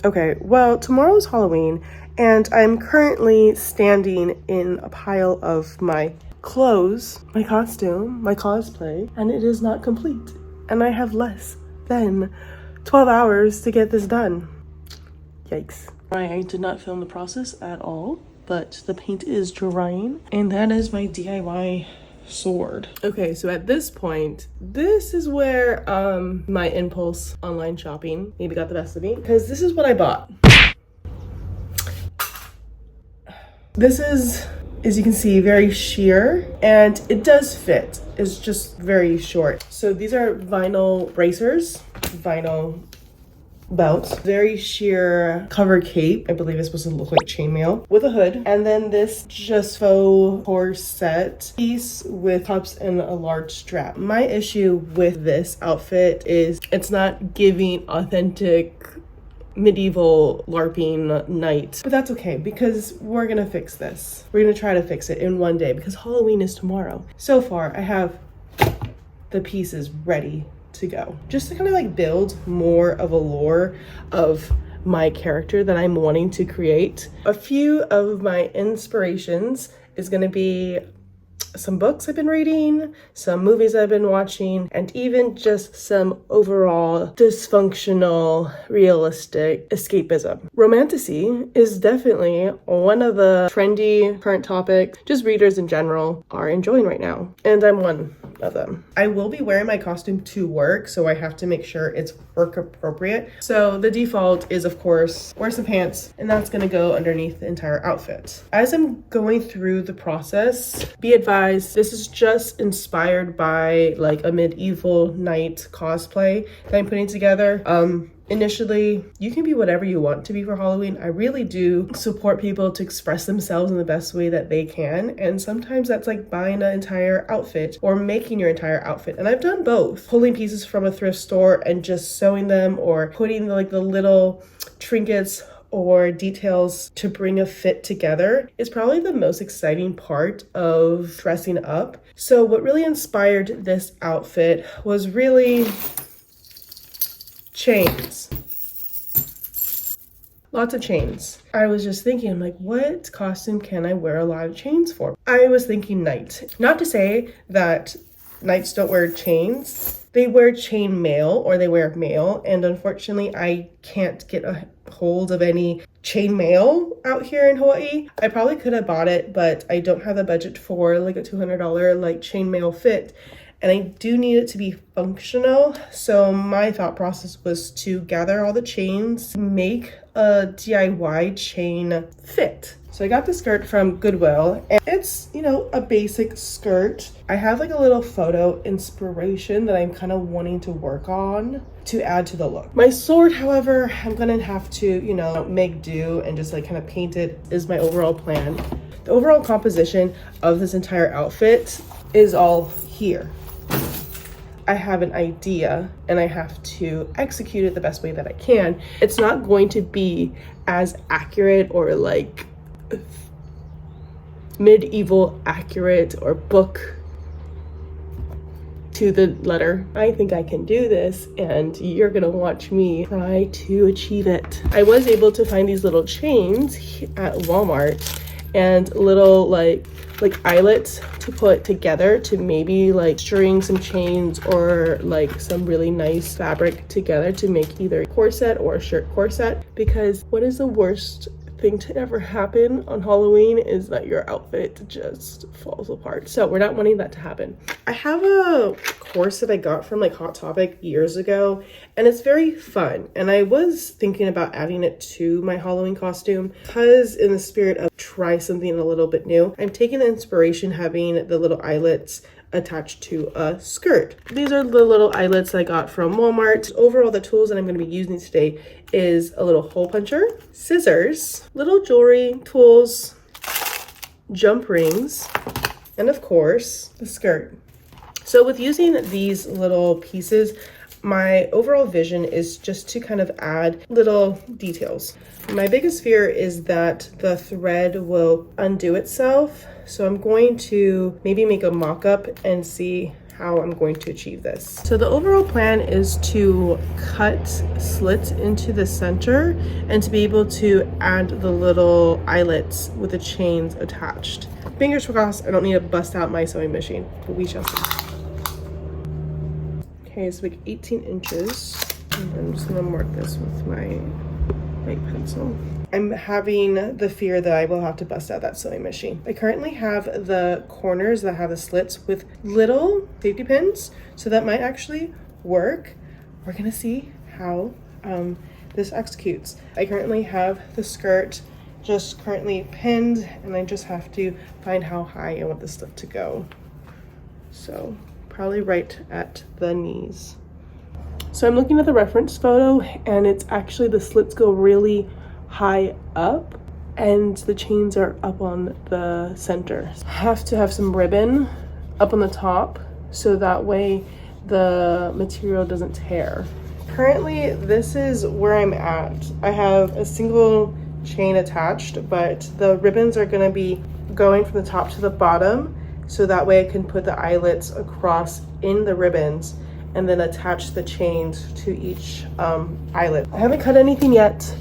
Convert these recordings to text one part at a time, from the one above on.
Okay, well, tomorrow's Halloween, and I'm currently standing in a pile of my clothes, my costume, my cosplay, and it is not complete. And I have less than 12 hours to get this done. Yikes. I did not film the process at all, but the paint is drying, and that is my DIY sword. Okay, so at this point, this is where my impulse online shopping maybe got the best of me, because this is what I bought. This is, as you can see, very sheer, and it does fit. It's just very short. So these are vinyl bracers, vinyl belt, very sheer cover cape. I believe it's supposed to look like chainmail with a hood, and then this just faux corset piece with cups and a large strap. My issue with this outfit is it's not giving authentic medieval LARPing night, but that's okay because we're gonna fix this. We're gonna try to fix it in one day because Halloween is tomorrow. So far I have the pieces ready to go, just to kind of like build more of a lore of my character that I'm wanting to create. A few of my inspirations is going to be some books I've been reading, some movies I've been watching, and even just some overall dysfunctional, realistic escapism. Romantasy is definitely one of the trendy current topics just readers in general are enjoying right now, and I'm one of them. I will be wearing my costume to work, so I have to make sure it's work appropriate. So the default is, of course, wear some pants, and that's gonna go underneath the entire outfit. As I'm going through the process, be advised, this is just inspired by like a medieval knight cosplay that I'm putting together. Initially, you can be whatever you want to be for Halloween. I really do support people to express themselves in the best way that they can. And sometimes that's like buying an entire outfit or making your entire outfit. And I've done both. Pulling pieces from a thrift store and just sewing them, or putting like the little trinkets or details to bring a fit together is probably the most exciting part of dressing up. So what really inspired this outfit was really chains. Lots of chains. I was just thinking, I'm like, what costume can I wear a lot of chains for? I was thinking knight. Not to say that knights don't wear chains. They wear chain mail, or they wear mail, and unfortunately I can't get a hold of any chain mail out here in Hawaii. I probably could have bought it, but I don't have the budget for like a $200 like chain mail fit. And I do need it to be functional. So my thought process was to gather all the chains, make a DIY chain fit. So I got the skirt from Goodwill, and it's, you know, a basic skirt. I have like a little photo inspiration that I'm kind of wanting to work on to add to the look. My sword, however, I'm gonna have to, you know, make do and just like kind of paint it is my overall plan. The overall composition of this entire outfit is all here. I have an idea and I have to execute it the best way that I can. It's not going to be as accurate or like medieval accurate or book to the letter. I think I can do this, and you're gonna watch me try to achieve it. I was able to find these little chains at Walmart and little like eyelets to put together to maybe like string some chains or like some really nice fabric together to make either a corset or a shirt corset, because what is the worst thing to ever happen on Halloween is that your outfit just falls apart. So we're not wanting that to happen. I have a corset I got from like Hot Topic years ago, and it's very fun. And I was thinking about adding it to my Halloween costume because in the spirit of try something a little bit new, I'm taking the inspiration having the little eyelets attached to a skirt. These are the little eyelets I got from Walmart. Overall, the tools that I'm going to be using today is a little hole puncher, scissors, little jewelry tools, jump rings, and of course the skirt. So with using these little pieces, my overall vision is just to kind of add little details. My biggest fear is that the thread will undo itself. So I'm going to maybe make a mock-up and see how I'm going to achieve this. So the overall plan is to cut slits into the center and to be able to add the little eyelets with the chains attached. Fingers crossed I don't need to bust out my sewing machine, but we shall see. Okay, so like 18 inches. And I'm just gonna mark this with my white pencil. I'm having the fear that I will have to bust out that sewing machine. I currently have the corners that have the slits with little safety pins, so that might actually work. We're gonna see how this executes. I currently have the skirt just currently pinned, and I just have to find how high I want the slit to go. So probably right at the knees. So I'm looking at the reference photo, and it's actually the slits go really high up and the chains are up on the center. I have to have some ribbon up on the top so that way the material doesn't tear. Currently, this is where I'm at. I have a single chain attached, but the ribbons are going to be going from the top to the bottom, so that way I can put the eyelets across in the ribbons and then attach the chains to each eyelet. I haven't cut anything yet.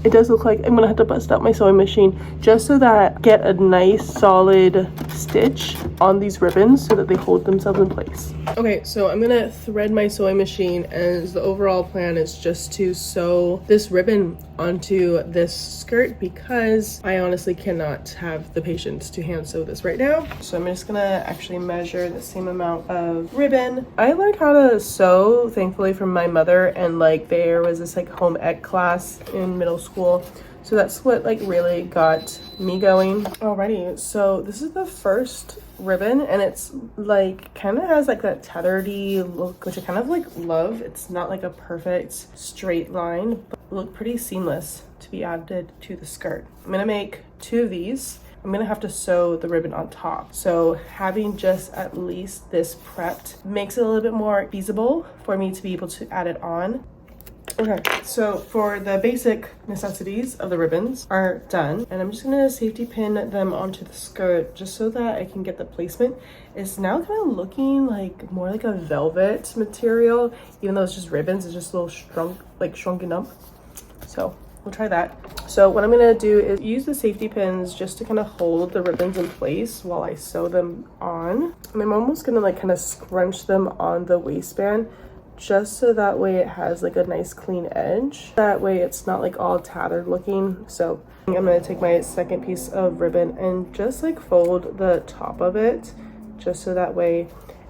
It does look like I'm gonna have to bust out my sewing machine just so that I get a nice solid stitch on these ribbons so that they hold themselves in place. Okay, so I'm gonna thread my sewing machine, and the overall plan is just to sew this ribbon onto this skirt because I honestly cannot have the patience to hand sew this right now. So I'm just gonna actually measure the same amount of ribbon. I learned how to sew, thankfully, from my mother, and like there was this like home ec class in middle school. So that's what like really got me going. Alrighty, so this is the first ribbon, and it's like kind of has like that tattered-y look, which I kind of like love. It's not like a perfect straight line, but look pretty seamless to be added to the skirt. I'm gonna make 2 of these. I'm gonna have to sew the ribbon on top. So having just at least this prepped makes it a little bit more feasible for me to be able to add it on. Okay, so for the basic necessities of the ribbons are done, and I'm just gonna safety pin them onto the skirt just so that I can get the placement. It's now kind of looking like more like a velvet material, even though it's just ribbons. It's just a little shrunken up. So we'll try that. So what I'm gonna do is use the safety pins just to kind of hold the ribbons in place while I sew them on. And I'm almost gonna like kind of scrunch them on the waistband, just so that way it has like a nice clean edge. That way it's not like all tattered looking. So I'm gonna take my second piece of ribbon and just like fold the top of it, just so that way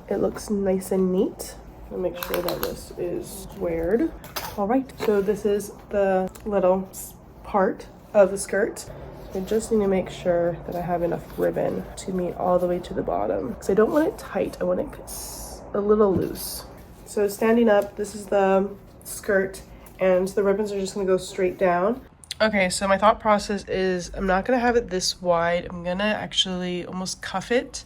it looks nice and neat. I'll make sure that this is squared. All right, so this is the little part of the skirt. I just need to make sure that I have enough ribbon to meet all the way to the bottom, because I don't want it tight, I want it a little loose. So standing up, this is the skirt, and the ribbons are just gonna go straight down. Okay, so my thought process is I'm not gonna have it this wide. I'm gonna actually almost cuff it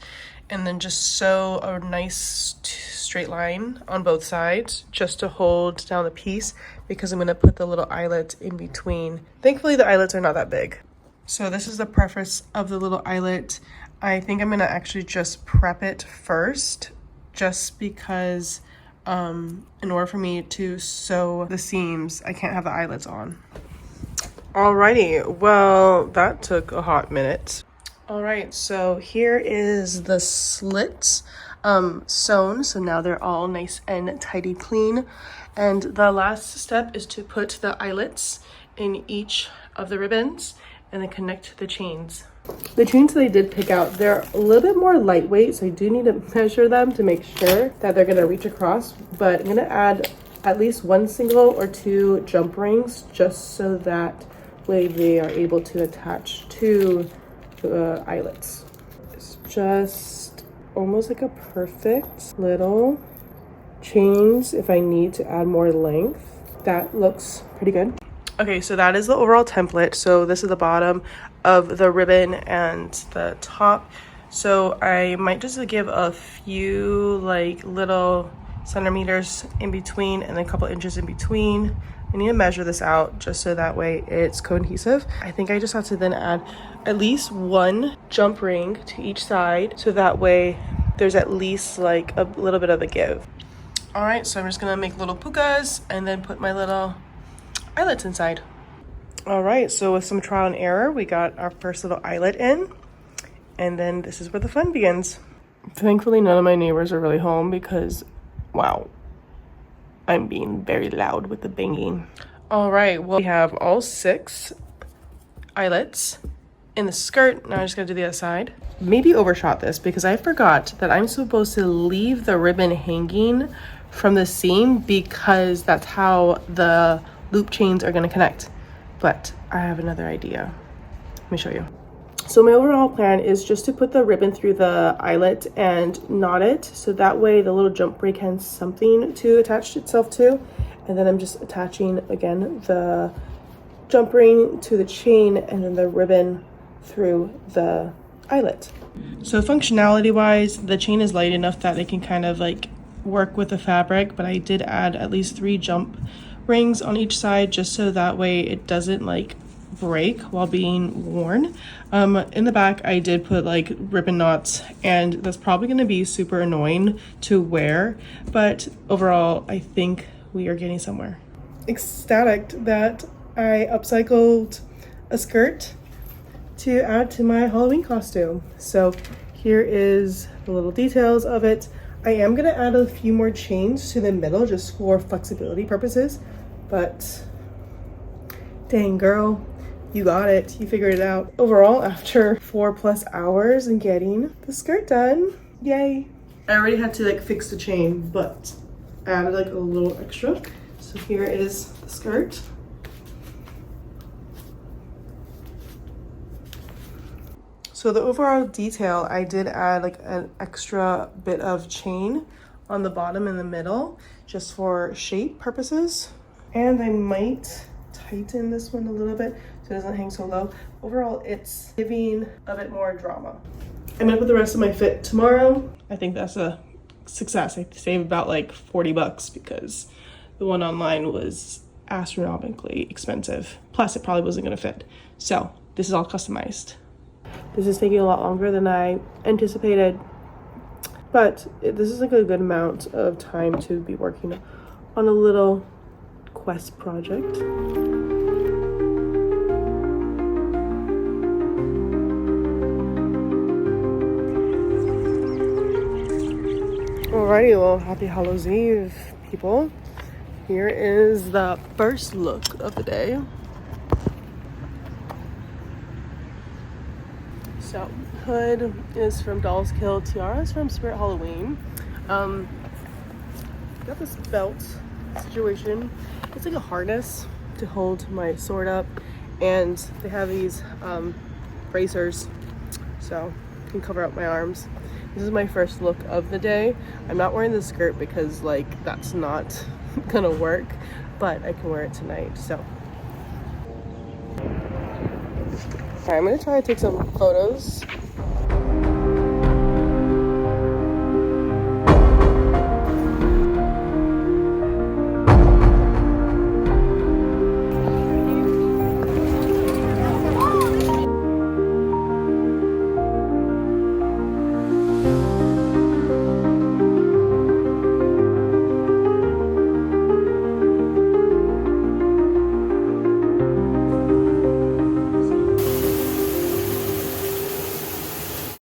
and then just sew a nice straight line on both sides just to hold down the piece, because I'm gonna put the little eyelet in between. Thankfully, the eyelets are not that big. So this is the preface of the little eyelet. I think I'm gonna actually just prep it first, just because in order for me to sew the seams, I can't have the eyelets on. Alrighty, well, that took a hot minute. All right, so here is the slits sewn. So now they're all nice and tidy clean. And the last step is to put the eyelets in each of the ribbons and then connect the chains. The chains that I did pick out, they're a little bit more lightweight, so I do need to measure them to make sure that they're gonna reach across, but I'm gonna add at least 1 single or 2 jump rings just so that way they are able to attach to the eyelets. It's just almost like a perfect little chains if I need to add more length. That looks pretty good. Okay, so that is the overall template. So this is the bottom of the ribbon and the top. So I might just give a few like little centimeters in between and then a couple inches in between. I need to measure this out just so that way it's cohesive. I think I just have to then add at least 1 jump ring to each side, so that way there's at least like a little bit of a give. All right, so I'm just gonna make little pukas and then put my little eyelets inside. All right, so with some trial and error, we got our first little eyelet in, and then this is where the fun begins. Thankfully, none of my neighbors are really home because, wow, I'm being very loud with the banging. All right, well, we have all 6 eyelets in the skirt. Now I'm just gonna do the other side. Maybe overshot this because I forgot that I'm supposed to leave the ribbon hanging from the seam because that's how the loop chains are gonna connect. But I have another idea. Let me show you. So my overall plan is just to put the ribbon through the eyelet and knot it, so that way the little jump break has something to attach itself to. And then I'm just attaching, again, the jump ring to the chain and then the ribbon through the eyelet. So functionality wise, the chain is light enough that it can kind of like work with the fabric, but I did add at least 3 jump rings on each side just so that way it doesn't like break while being worn. In the back I did put like ribbon knots, and that's probably going to be super annoying to wear, but overall I think we are getting somewhere. Ecstatic that I upcycled a skirt to add to my Halloween costume. So here is the little details of it. I am going to add a few more chains to the middle just for flexibility purposes, but dang girl, you got it. You figured it out. Overall, after 4+ hours and getting the skirt done, yay. I already had to like fix the chain, but I added like a little extra. So here is the skirt. So the overall detail, I did add like an extra bit of chain on the bottom and the middle just for shape purposes. And I might tighten this one a little bit so it doesn't hang so low. Overall, it's giving a bit more drama. I'm gonna put the rest of my fit tomorrow. I think that's a success. I saved about like 40 bucks because the one online was astronomically expensive. Plus it probably wasn't gonna fit. So this is all customized. This is taking a lot longer than I anticipated, but this is like a good amount of time to be working on a little quest project. Alrighty, well, happy Hallows Eve, people. Here is the first look of the day. So, hood is from Doll's Kill, Tiara is from Spirit Halloween. Got this belt situation. It's like a harness to hold my sword up, and they have these bracers so I can cover up my arms. This is my first look of the day. I'm not wearing the skirt because like that's not gonna work, but I can wear it tonight. So alright, I'm gonna try to take some photos